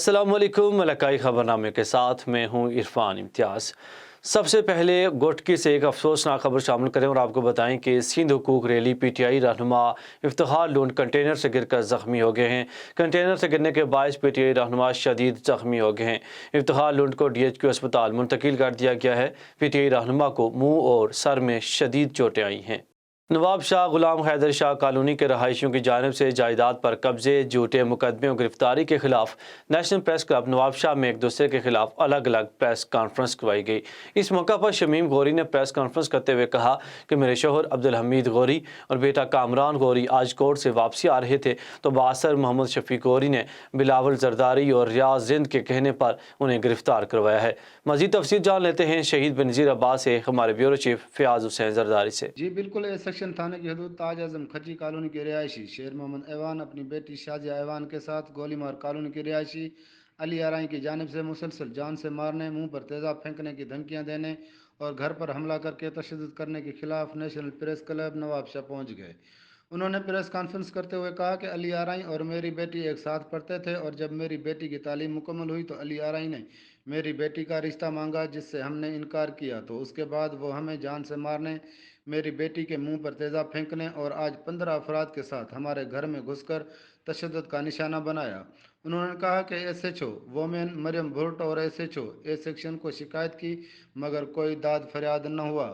अस्सलाम वालेकुम। मलकाई खबरनामे के साथ मैं हूं इरफान इम्तियाज़। सबसे पहले गोटकी से एक अफसोसनाक खबर शामिल करें और आपको बताएं कि सिंध हुकूक रैली पीटीआई रहनुमा इफ्तिखार लून कंटेनर से गिरकर ज़ख्मी हो गए हैं। कंटेनर से गिरने के बायस पीटीआई रहनुमा शदीद ज़ख्मी हो गए हैं। इफ्तिखार लून को DHQ अस्पताल मुंतकिल कर दिया गया है। पीटीआई रहनुमा को मुँह और सर में शदीद चोटें आई हैं। नवाब शाह गुलाम हैदर शाह कॉलोनी के रहायशियों की जानिब से जायदाद पर कब्जे, झूठे मुकदमे और गिरफ्तारी के खिलाफ national press club Nawab Shah में एक दूसरे के खिलाफ अलग अलग प्रेस कॉन्फ्रेंस करवाई गई। इस मौका पर शमीम गौरी ने प्रेस कॉन्फ्रेंस करते हुए कहा कि मेरे शोहर अब्दुल हमीद गौरी और बेटा कामरान गौरी आज कोर्ट से वापसी आ रहे थे तो बासर मोहम्मद शफीक गौरी ने बिलावल जरदारी और रियाज जिंद के कहने पर उन्हें गिरफ्तार करवाया है। मजीद तफसील जान लेते हैं शहीद बेनज़ीर अब्बास से हमारे ब्यूरो चीफ फयाज हुसैन जरदारी से। जी बिल्कुल, सेक्शन थाने की हदूद ताज आजम खची कॉलोनी के रिहायशी शेर मोहम्मद ऐवान अपनी बेटी शाजिया ऐवान के साथ गोलीमार कॉलोनी के रिहायशी अली आराई की जानिब से मुसलसल जान से मारने, मुंह पर तेज़ाब फेंकने की धमकियां देने और घर पर हमला करके तशद्दुद करने के खिलाफ national press club Nawab Shah पहुँच गए। उन्होंने प्रेस कॉन्फ्रेंस करते हुए कहा कि अली आराई और मेरी बेटी एक साथ पढ़ते थे और जब मेरी बेटी की तालीम मुकम्मल हुई तो अली आराई ने मेरी बेटी का रिश्ता मांगा, जिससे हमने इनकार किया तो उसके बाद वो हमें जान से मारने, मेरी बेटी के मुंह पर तेज़ाब फेंकने और आज 15 अफराद के साथ हमारे घर में घुसकर तशद्दुद का निशाना बनाया। उन्होंने कहा कि SHO वोमेन मरियम भुट्ट और SHO ए सेक्शन को शिकायत की मगर कोई दाद फरियाद न हुआ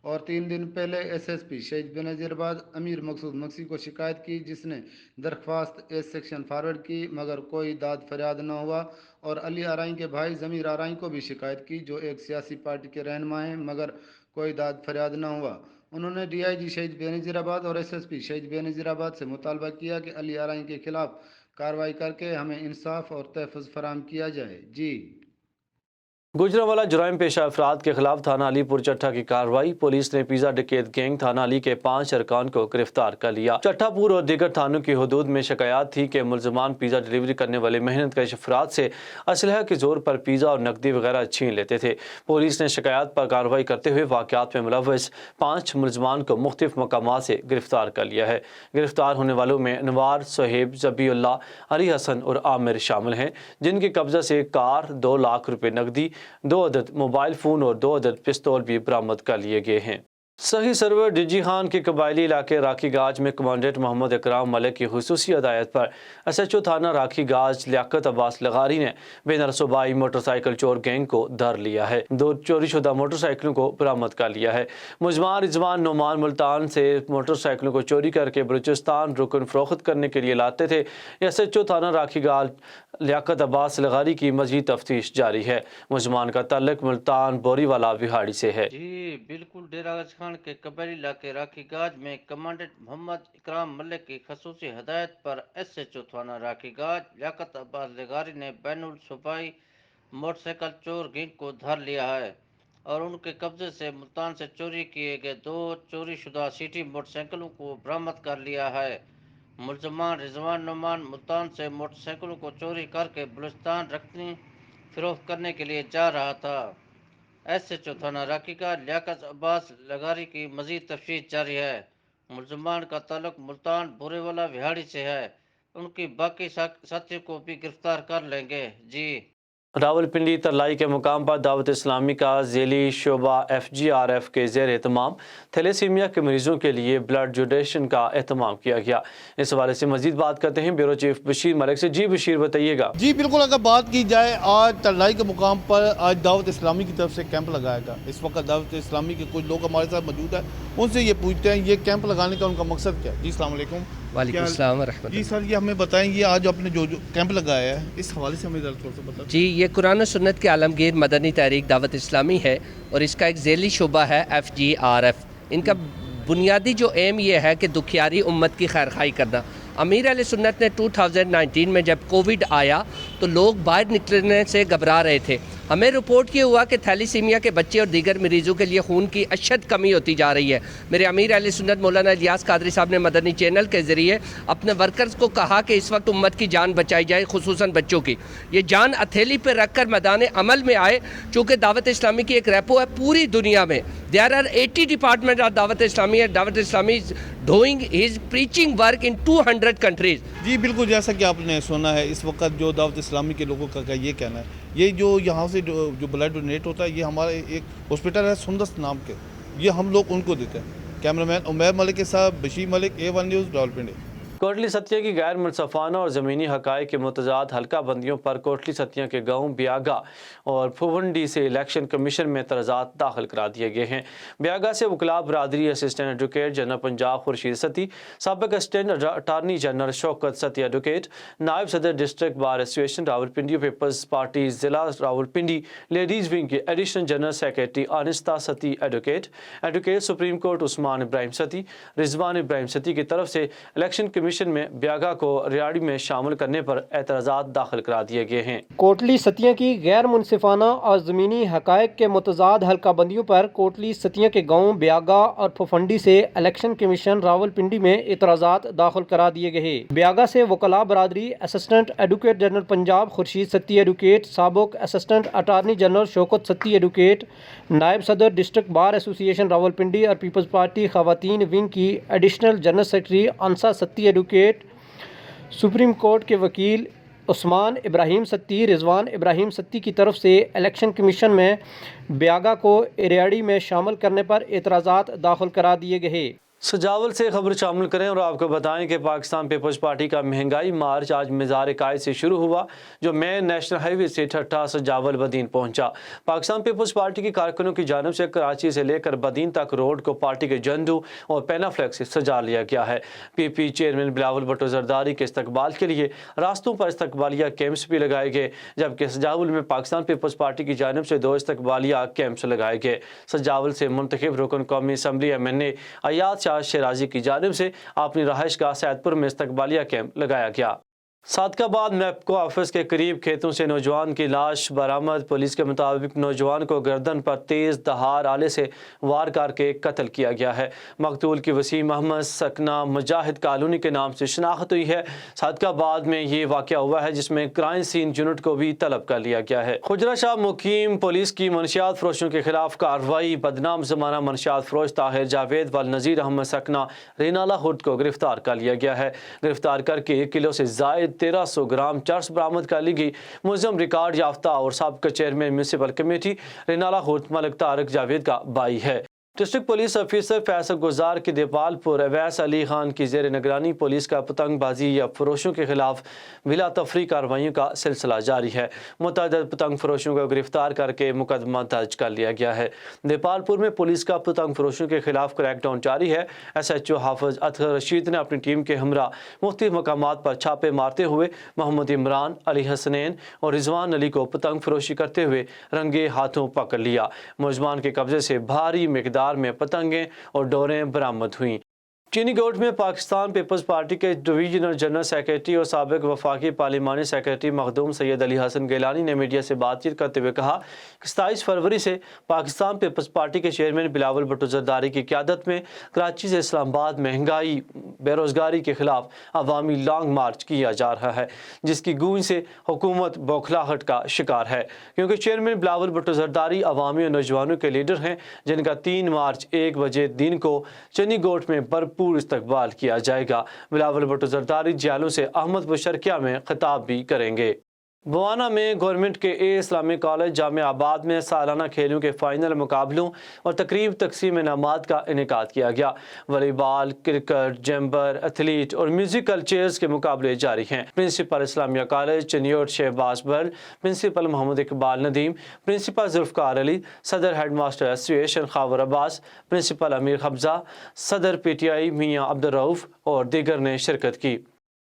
और 3 दिन पहले SSP शहीद बेनज़ीराबाद अमीर मकसूद मक्सी को शिकायत की जिसने दरख्वास्त ए सेक्शन फॉरवर्ड की मगर कोई दाद फरियाद न हुआ और अली आराई के भाई ज़मीर आराई को भी शिकायत की जो एक सियासी पार्टी के रहनुमा हैं मगर कोई दाद फरियाद न हुआ। उन्होंने DIG शहीद बेनज़ीराबाद और SSP शहीद बेनज़ीराबाद से मुतालबा किया कि अली आराई के खिलाफ कार्रवाई करके हमें इंसाफ और तहफ़्फ़ुज़ फराहम किया जाए। जी गुजरांवाला जुराइम पेशा अफराद के खिलाफ थाना अलीपुर चट्टा की कार्रवाई। पुलिस ने पिज़्ज़ा डकैत गैंग थाना अली के 5 अरकान को गिरफ्तार कर लिया। चट्टापुर और दीगर थानों की हदूद में शिकायत थी कि मुलजमान पिज़्ज़ा डिलीवरी करने वाले मेहनत कश अफराद से असलहा के जोर पर पिज़्ज़ा और नकदी वगैरह छीन लेते थे। पुलिस ने शिकायत पर कार्रवाई करते हुए वाक़यात में मुलव्वस 5 मुलजमान को मुख्तलिफ मकामात से गिरफ्तार कर लिया है। गिरफ्तार होने वालों में अनवार, सोहेब, ज़बीउल्लाह, अली हसन और आमिर शामिल हैं, जिनके कब्जा से कार, 2 लाख रुपए नकदी, 2 अदद मोबाइल फ़ोन और 2 अदद पिस्तौल भी बरामद कर लिए गए हैं। सही सरवर डिजी खान के कबायली इलाके राखी गाज में कमांडेंट मोहम्मद इकराम मलिक की खुसूसी हदायत पर SHO थाना राखी गाज लियाकत अब्बास लगारी ने बेनर सूबाई मोटरसाइकिल चोर गैंग को धर लिया है। 2 चोरीशुदा मोटरसाइकिलों को बरामद कर लिया है। मुजमान रिजवान नोमान मुल्तान से मोटरसाइकिलों को चोरी करके बलूचिस्तान रुकन फरोख्त करने के लिए लाते थे। SHO थाना राखी गाज लियाकत अब्बास लगारी की मजीद तफ्तीश जारी है। मुजमान का ताल्लुक मुल्तान बोरीवाला विहाड़ी से है। जी बिल्कुल, डेरा गाज खान के कबायली इलाके राखी गाज में कमांडेंट मोहम्मद इकराम मलिक की खसूसी हदायत पर SHO थाना राखी गाज लियाकत अब्बास लगारी ने बैनुल सूबाई मोटरसाइकिल चोर गैंग को धर लिया है और उनके कब्जे से मुल्तान से चोरी किए गए 2 चोरीशुदा सिटी मोटरसाइकिलों को बरामद कर लिया है। मुलजमान रिजवान नोमान मुल्तान से मोटरसाइकिलों को चोरी करके बलूचिस्तान रखनी फरोख्त करने के लिए जा रहा था। SHO थाना राखी का लियाकत अब्बास लगारी की मजीद तफ्तीश जारी है। मुलजमान का ताल्लुक मुल्तान बोरेवाला विहाड़ी से है। उनकी बाकी साथियों को भी गिरफ्तार कर लेंगे। जी रावलपिंडी तरलाई के मुकाम पर दावत इस्लामी का ज़ेली शोबा FGRF के ज़ेर एहतमाम थैलेसीमिया के मरीजों के लिए ब्लड डोनेशन का एहतमाम किया गया। इस हवाले से मजीद बात करते हैं ब्यूरो चीफ बशीर मलिक से। जी बशीर, बताइएगा। जी बिल्कुल, अगर बात की जाए आज तरलाई के मुकाम पर आज दावत इस्लामी की तरफ से कैंप लगाया गया। इस वक्त दावत इस्लामी के कुछ लोग हमारे साथ मौजूद है, उनसे ये पूछते हैं ये कैंप लगाने का उनका मकसद क्या है। जी अस्सलाम वालेकुम। वालेकुम अस्सलाम व रहमतुल्लाह। जी सर, ये हमें बताएं ये आज आपने जो कैंप लगाया है इस हवाले से हमें ज़रा थोड़ा सा बताएं। जी, ये कुरान और सुन्नत के आलमगीर मदनी तहरीक दावत इस्लामी है और इसका एक ज़ेली शुबा है FGRF। इनका बुनियादी जो एम ये है कि दुखियारी उम्मत की खैर खाई करना। अमीर अहले सुन्नत ने 2019 में जब कोविड आया तो लोग बाहर निकलने से घबरा रहे थे हमें रिपोर्ट ये हुआ कि थैलीसीमिया के बच्चे और दीगर मरीजों के लिए खून की अशद कमी होती जा रही है। मेरे अमीर अहले सुन्नत मौलाना इलियास कादरी साहब ने मदनी चैनल के ज़रिए अपने वर्कर्स को कहा कि इस वक्त उम्मत की जान बचाई जाए, खुसूसन बच्चों की। ये जान हथेली पर रख कर मैदान अमल में आए, चूँकि दावत इस्लामी की एक रेपो है पूरी दुनिया में। देयर आर 80 डिपार्टमेंट ऑफ दावत इस्लामी है। Dawat Islami is doing his preaching work in 200 countries. जी बिल्कुल, जैसा कि आपने सुना है, इस वक्त जो दावत इस्लामी के लोगों का ये कहना है, ये जो यहाँ से जो ब्लड डोनेट होता है, ये हमारा एक हॉस्पिटल है सुंदस नाम के, ये हम लोग उनको देते हैं। कैमरामैन उमैर मलिक के साथ बशीर मलिक, A1 न्यूज़, रावलपिंडी। कोटली सतिया की गैर मुनसफाना और ज़मीनी हक़ाइक़ के मुतज़ाद हल्का बंदियों पर कोटली सतिया के गाँव ब्यागा और फुवंडी से इलेक्शन कमीशन में एतराज़ात दाखिल करा दिए गए हैं। ब्यागा से वकला बरादरी assistant advocate general Punjab Khurshid Satti, साबिक़ assistant attorney general Shaukat Satti advocate, नायब सदर district bar association Rawalpindi, Peoples Party ज़िला रावलपिंडी लेडीज़ विंग के additional general secretary Anista Satti advocate supreme court Usman Ibrahim Satti, Rizwan Ibrahim Satti की तरफ से इलेक्शन कमीशन में ब्यागा को रियाड़ी में शामिल करने पर एतराज़ात दाखिल करा दिए गए हैं। कोटली सतिया की गैर मुनसिफाना और ज़मीनी हक़ाइक़ के मुतज़ाद हल्का बंदियों पर कोटली सतिया के गाँव ब्यागा और फुफंडी से इलेक्शन कमीशन रावलपिंडी में एतराज़ात दाखिल करा दिए गए। ब्यागा से वकला बरादरी assistant advocate general Punjab Khurshid Satti advocate, साबिक़ assistant attorney general Shaukat Satti advocate, नायब सदर डिस्ट्रिक्ट बार एसोसिएशन रावलपिंडी और पीपल्स पार्टी ख़वातीन विंग की additional general secretary Aansa Satti advocate, supreme court के वकील उस्मान इब्राहिम सत्ती, रिजवान इब्राहिम सत्ती की तरफ से इलेक्शन कमीशन में ब्यागा को रियाड़ी में शामिल करने पर एतराज़ात दाखिल करा दिए गए। सजावल से खबर शामिल करें और आपको बताएं कि पाकिस्तान पीपल्स पार्टी का महंगाई मार्च आज मज़ार कायद से शुरू हुआ, जो मेन नेशनल हाईवे से ठट्ठा सजावल बदीन पहुंचा। पाकिस्तान पीपल्स पार्टी की कारकुनों की जानिब से कराची से लेकर बदीन तक रोड को पार्टी के झंडू और पैनाफ्लेक्स से सजा लिया गया है। पीपी चेयरमैन बिलावल भुट्टो जरदारी के इस्तकबाल के लिए रास्तों पर इस्तकबालिया कैंप्स भी लगाए गए, जबकि सजावल में पाकिस्तान पीपल्स पार्टी की जानिब से 2 इस्तकबालिया कैंप्स लगाए गए। सजावल से मुंतखब रुकन कौमी असम्बली MNA अयाद शेराजी की जानिब से अपनी रहाइश गाह सैदपुर में इस्तकबालिया कैंप लगाया गया। सादकाबाद मैपको ऑफिस के करीब खेतों से नौजवान की लाश बरामद। पुलिस के मुताबिक नौजवान को गर्दन पर तेज धार आले से वार करके कत्ल किया गया है। मकतूल की वसीम अहमद सकना मुजाहिद कॉलोनी के नाम से शनाख्त हुई है। सादकाबाद में ये वाक़या हुआ है, जिसमें क्राइम सीन यूनिट को भी तलब कर लिया गया है। खुजरा शाह मुकीम पुलिस की मनशियात फरोशों के खिलाफ कार्रवाई। बदनाम जमाना मनशियात फरोश ताहिर जावेद व नज़ीर अहमद सकना रेनाला हुड को गिरफ्तार कर लिया गया है। गिरफ्तार करके 1 किलो से जायद 1300 ग्राम चर्स बरामद कर ली गई। मुलज़म रिकॉर्ड याफ्ता और साबिक़ चेयरमैन म्यूनसिपल कमेटी रेनाला हुड मलिक तारिक जावेद का भाई है। डिस्ट्रिक्ट पुलिस ऑफिसर फैसल गुजार की देपालपुर अवैस अली खान की जेर निगरानी पुलिस का पतंगबाजी या फरोशों के खिलाफ बिला तफरी कार्रवाइयों का सिलसिला जारी है। मुतअद्दिद पतंग फरोशों को गिरफ्तार करके मुकदमा दर्ज कर लिया गया है। देपालपुर में पुलिस का पतंग फरोशों के खिलाफ क्रैकडाउन जारी है। SHO हाफिज अतहर रशीद ने अपनी टीम के हमरा मुख्तलिफ मकामात पर छापे मारते हुए मोहम्मद इमरान, अली हसनैन और रिजवान अली को पतंग फरोशी करते हुए रंगे हाथों पकड़ लिया। मुलजमान के कब्जे से भारी मिकदार में पतंगें और डोरें बरामद हुई। चीनी कोर्ट में पाकिस्तान पीपल्स पार्टी के डिवीजनल जनरल सेक्रेटरी और साबिक़ वफाकी पार्लिमानी सेक्रेटरी मखदूम सैयद अली हसन गैलानी ने मीडिया से बातचीत करते हुए कहा कि 27 फरवरी से पाकिस्तान पीपल्स पार्टी के चेयरमैन बिलावल भुट्टो जरदारी की क़यादत में कराची से इस्लामाबाद महंगाई बेरोज़गारी के खिलाफ अवामी लॉन्ग मार्च किया जा रहा है, जिसकी गूंज से हुकूमत बौखलाहट का शिकार है, क्योंकि चेयरमैन बिलावल भुट्टो जरदारी अवामी और नौजवानों के लीडर हैं, जिनका 3 मार्च 1 बजे दिन को चीनी कोर्ट में भरपूर इस्तकबाल किया जाएगा। बिलावल भुट्टो जरदारी जियालों से अहमद बुशरकिया में खिताब भी करेंगे। बवाना में गवर्नमेंट के इस्लामिक कॉलेज जामिया आबाद में सालाना खेलों के फाइनल मुकाबलों और तकरीब तकसीम इनामात का इनेकाद किया गया। वॉलीबॉल, क्रिकेट, जैम्बर, एथलीट और म्यूजिकल चेयर्स के मुकाबले जारी हैं। Principal Islamia college Chiniot Shahbaz Bal, principal Mohammad Iqbal Nadeem, principal Zulfiqar Ali, सदर head master association Khawar Abbas, principal Amir Hafza, सदर PTI मियाँ अब्दुल रऊफ़ और दीगर ने शिरकत की।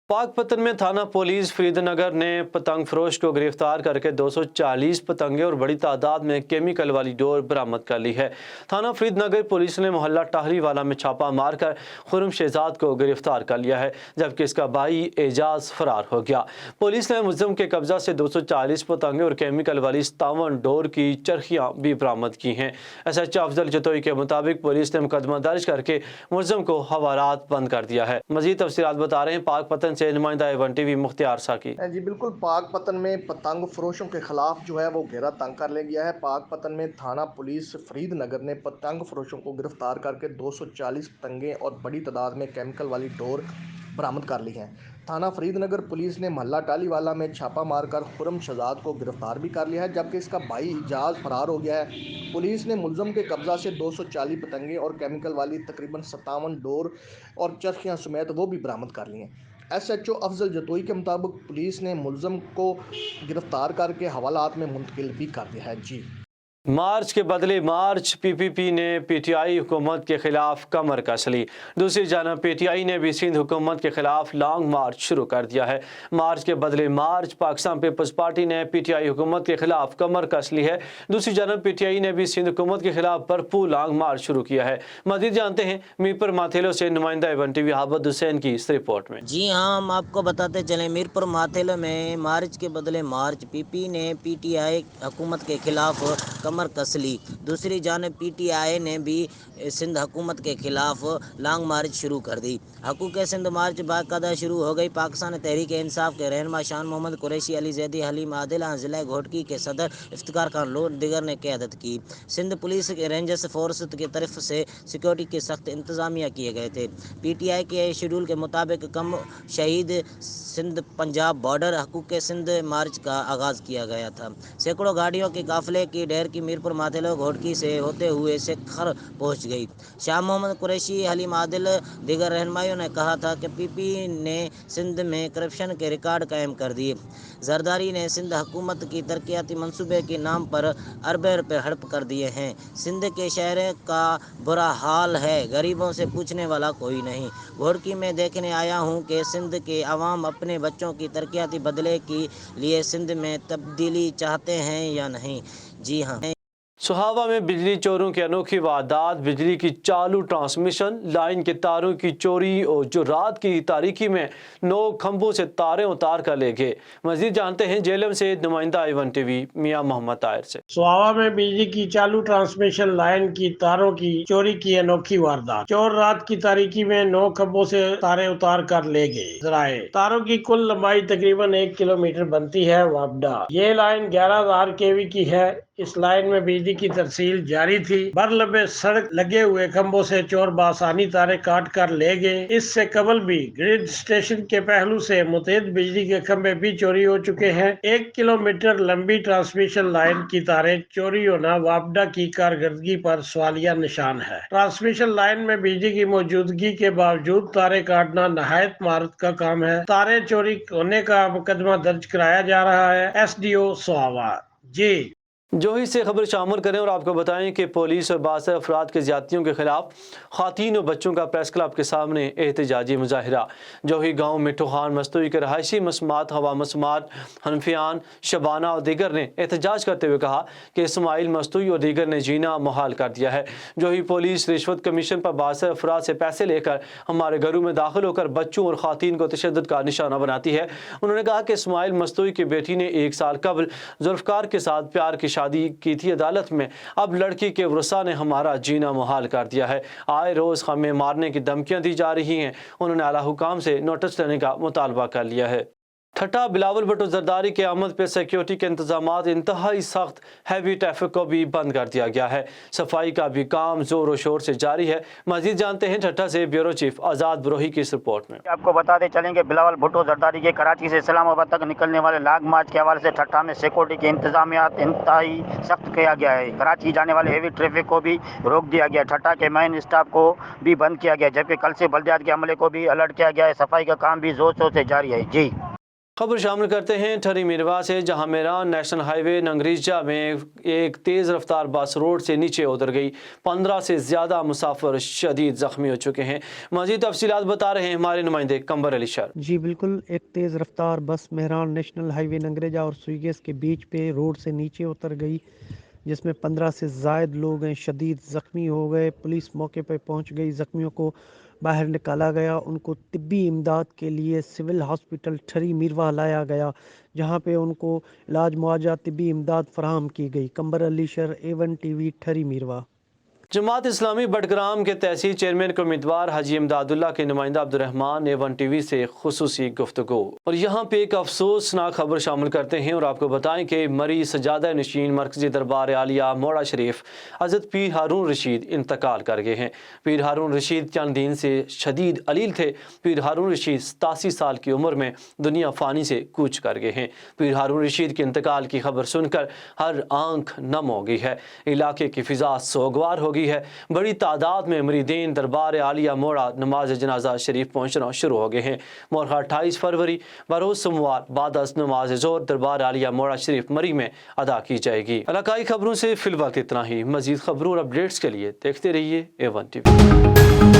पाक पतन में थाना पुलिस फरीदनगर ने पतंग फरोश को गिरफ्तार करके 240 पतंगे और बड़ी तादाद में केमिकल वाली डोर बरामद कर ली है। थाना फरीदनगर पुलिस ने मोहल्ला टाहरी वाला में छापा मारकर खुरम शहजाद को गिरफ्तार कर लिया है, जबकि इसका भाई एजाज फरार हो गया। पुलिस ने मुलजिम के कब्जा से 240 पतंगे और केमिकल वाली 57 डोर की चरखियाँ भी बरामद की हैं। SHO अफजल जतोई के मुताबिक पुलिस ने मुकदमा दर्ज करके मुलजिम को हवालात बंद कर दिया है। मजीद तफसीलात बता रहे हैं पाक पतन से नुमाइंदा A1 TV मुख्तियार साकी। जी बिल्कुल, पाक पतन में पतंग फरोशों के खिलाफ जो है वो घेरा तंग कर ले गया है। पाक पतन में थाना पुलिस फरीदनगर ने पतंग फरोशों को गिरफ्तार करके 240 पतंगे और बड़ी तादाद में केमिकल वाली डोर बरामद कर ली हैं। थाना फरीदनगर पुलिस ने मोहल्ला टालीवाला में छापा मारकर खुरम शहजाद को गिरफ्तार भी कर लिया है, जबकि इसका भाई एजाज फरार हो गया है। पुलिस ने मुलज़म के कब्जा से 240 पतंगे और केमिकल वाली तकरीबन 57 डोर और चरखियाँ समेत वो भी बरामद कर ली हैं। SHO अफजल जतोई के मुताबिक पुलिस ने मुलज़म को गिरफ्तार करके हवालात में मुंतकिल भी कर दिया है। जी मार्च के बदले मार्च PPP ने PTI हुकूमत के खिलाफ कमर कस ली। दूसरी जानब PTI ने भी सिंध हुकूमत के खिलाफ लॉन्ग मार्च शुरू कर दिया है। मार्च के बदले मार्च पाकिस्तान पीपल्स पार्टी ने PTI हुकूमत के खिलाफ कमर कस ली है। दूसरी जानब PTI ने भी सिंध हुकूमत के खिलाफ भरपूर लॉन्ग मार्च शुरू किया है। मजीद जानते हैं मीरपुर माथेलो से नुमाइंदा A1 TV आबद हुसैन की इस रिपोर्ट में। जी हाँ, हम आपको बताते चलें, मीरपुर माथेलो में मार्च के बदले मार्च PP ने PTI हुकूमत के खिलाफ कमर कस ली। दूसरी जानब PTI ने भी सिंध हुकूमत के खिलाफ लॉन्ग मार्च शुरू कर दी। हकूक़ सिंध मार्च बाकायदा शुरू हो गई। पाकिस्तान तहरीक इंसाफ के रहनुमा शान मोहम्मद कुरैशी, अली जैदी, हलीम आदिल, ज़िला घोटकी के सदर इफ्तिकार खान लोन दिगर ने क़यादत की। सिंध पुलिस के रेंजर्स फोर्स की तरफ से सिक्योरिटी के सख्त इंतजामिया किए गए थे। PTI के शेड्यूल के मुताबिक कम शहीद सिंध पंजाब बॉर्डर हकूक़ सिंध मार्च का आगाज़ किया गया था। सैकड़ों गाड़ियों के काफ़िले की ढेर की मीरपुर माथेलो घोटकी से होते हुए शेखर पहुँच गई। शाह मोहम्मद कुरैशी, हलीम आदिल, दीगर रहनुमाइयों ने कहा था कि PP ने सिंध में करप्शन के रिकॉर्ड कायम कर दिए। जरदारी ने सिंध हुकूमत की तरक्याती मंसूबे के नाम पर अरबे रुपये हड़प कर दिए हैं। सिंध के शहर का बुरा हाल है, गरीबों से पूछने वाला कोई नहीं। घोटकी में देखने आया हूँ कि सिंध के अवाम अपने बच्चों की तरक्याती बदले के लिए सिंध में तब्दीली चाहते हैं या नहीं। जी हाँ। सुहावा में बिजली चोरों की अनोखी वारदात, बिजली की चालू ट्रांसमिशन लाइन के तारों की चोरी और जो रात की तारीकी में 9 खंभों से तारें उतार कर ले गए। मजीद जानते हैं जेलम से नुमाइंदा A1 TV मियां मोहम्मद ताहिर से। सुहावा में बिजली की चालू ट्रांसमिशन लाइन की तारों की चोरी की अनोखी वारदात। चोर रात की तारीकी में 9 खंभों से तारें उतार कर ले गए। जराए तारों की कुल लंबाई तकरीबन 1 किलोमीटर बनती है। वापडा ये लाइन 11,000 kV की है। इस लाइन में बिजली की तरसील जारी थी। बरलबे सड़क लगे हुए खंभों से चोर बासानी तारे काट कर ले गए। इससे कबल भी ग्रिड स्टेशन के पहलू से मुतैद बिजली के खंभे भी चोरी हो चुके हैं। 1 किलोमीटर लंबी ट्रांसमिशन लाइन की तारें चोरी होना वापडा की कारकर्दगी पर सवालिया निशान है। ट्रांसमिशन लाइन में बिजली की मौजूदगी के बावजूद तारे काटना नहायत महारत का काम है। तारे चोरी होने का मुकदमा दर्ज कराया जा रहा है। SDO सुहावा। जी जोही से खबर शामिल करें और आपको बताएं कि पुलिस और बाज़ अफराद के ज़्यादतियों के खिलाफ ख़वातीन और बच्चों का प्रेस क्लब के सामने एहतजाजी मुजाहिरा। जोही गाँव मिट्ठू खान मस्तूई के रहायशी मसमात हवा मसमात हनफियान शबाना और दीगर ने एहतजाज करते हुए कहा कि इस्माइल मस्तूई और दीगर ने जीना मुहाल कर दिया है। जोही पुलिस रिश्वत कमीशन पर बाज़ अफराद से पैसे लेकर हमारे घरों में दाखिल होकर बच्चों और ख़वातीन को तशद्दुद का निशाना बनाती है। उन्होंने कहा कि इस्माइल मस्तूई की बेटी ने 1 साल कबल जुल्फ़कार के साथ प्यार की शादी की थी अदालत में। अब लड़की के वरसा ने हमारा जीना मुहाल कर दिया है। आए रोज़ हमें मारने की धमकियां दी जा रही हैं। उन्होंने आला हुकाम से नोटिस लेने का मुतालबा कर लिया है। ठट्टा बिलावल भुट्टो जरदारी के आमद पर सिक्योरिटी के इंतजामात इंतहाई सख्त, हैवी ट्रैफिक को भी बंद कर दिया गया है। सफाई का भी काम जोर और शोर से जारी है। मजीद जानते हैं ठट्टा से ब्यूरो चीफ आज़ाद बरोही की इस रिपोर्ट में। आपको बताते चलेंगे बिलावल भुट्टो जरदारी के कराची से इस्लामाबाद तक निकलने वाले लॉन्ग मार्च के हवाले से ठट्टा में सिक्योरिटी के इंतजामियात इंतहाई सख्त किया गया है। कराची जाने वाले हेवी ट्रैफिक को भी रोक दिया गया। ठट्टा के मेन स्टाफ को भी बंद किया गया, जबकि कल से बल्दियात के अमले को भी अलर्ट किया गया है। सफाई का काम भी जोर शोर से जारी है। जी खबर शामिल करते हैं ठरी मीरवा से, जहां मेरान नेशनल हाईवे नंगरीजा में एक तेज़ रफ्तार बस रोड से नीचे उतर गई। 15 से ज़्यादा मुसाफिर शदीद ज़ख्मी हो चुके हैं। मज़ीद तफसीलात बता रहे हैं हमारे नुमाइंदे कंबर अली शर। जी बिल्कुल, एक तेज़ रफ्तार बस मेहरान नेशनल हाईवे नंगरेजा और सुईगेस के बीच पे रोड से नीचे उतर गई, जिसमें 15 से ज़ायद लोग हैं शदीद ज़ख्मी हो गए। पुलिस मौके पर पहुंच गई, ज़ख्मियों को बाहर निकाला गया, उनको तिब्बी इमदाद के लिए सिविल हॉस्पिटल ठरी मीरवा लाया गया, जहां पे उनको इलाज मुआवजा तिब्बी इमदाद फराहम की गई। कंबर Ali sir, A1 TV, ठरी मीरवा। Jamaat Islami Budgam के तहसील चेयरमैन के उम्मीदवार हाजी इमदादुल्लाह के नुमाइंदा अब्दुर्रहमान A1 TV से खुसूसी गुफ्तगू। और यहाँ पे एक अफसोसनाक खबर शामिल करते हैं और आपको बताएं कि मरी सजादा नशीन मरकजी दरबार आलिया मोड़ा शरीफ हज़रत पीर हारून रशीद इंतकाल कर गए हैं। पीर हारून रशीद चंद दिन से शदीद अलील थे। पीर हारून रशीद 87 साल की उम्र में दुनिया फ़ानी से कूच कर गए हैं। पीर हारून रशीद के इंतकाल की खबर सुनकर हर आंख नम हो गई है, इलाके की फिजा सोगवार हो गई है। बड़ी तादाद में मुरीदीन दरबार आलिया मोड़ा नमाज जनाजा शरीफ पहुंचना शुरू हो गए हैं। मोरखा 28 फरवरी बरोज सोमवार बाद नमाज जोर दरबार आलिया मोड़ा शरीफ मरी में अदा की जाएगी। इलाकाई खबरों से फिलहाल इतना ही। मजीद खबरों और अपडेट्स के लिए देखते रहिए A1 TV।